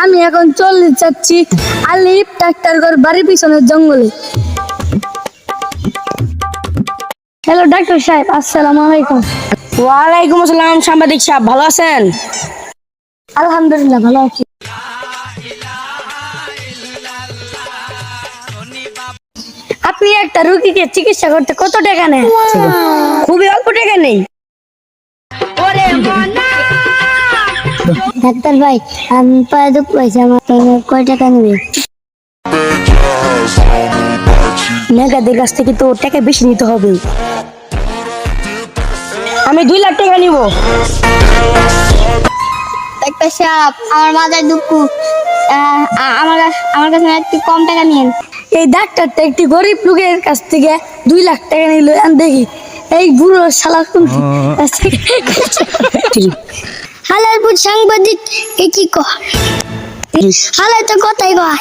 আমি এখন চলে যাচ্ছি আলিফ ডাক্তার ঘর বাড়ির পিছনের জঙ্গলে। হ্যালো ডাক্তার সাহেব, আসসালামু আলাইকুম। ওয়ালাইকুম আসসালাম। সাংবাদিক সাহেব ভালো আছেন? আলহামদুলিল্লাহ ভালো আছি। আপনি একটা রোগীকে চিকিৎসা করতে কত টাকা নেন? খুবই অল্প টাকা নেই। ডাক্তার ভাই, আমি পায়ে দুঃখ পাইছি, আমার কয় টাকা নেবে? মেঘাদের কাছ থেকে তো টাকা বেশি নিতে হবে। আমি 2 লাখ টাকা নিব। ডাক্তার সাহেব, আমার মাথায় দুঃখ, আমার কাছে একটু কম টাকা নিন। এই ডাক্তারটা একটি গরিব লোকের কাছ থেকে 2 লাখ টাকা নিল। দেখি এই বুড়ো শালা হালারপুর সাংবাদিক এ কি কয়? হালাই তো কথাই কয়।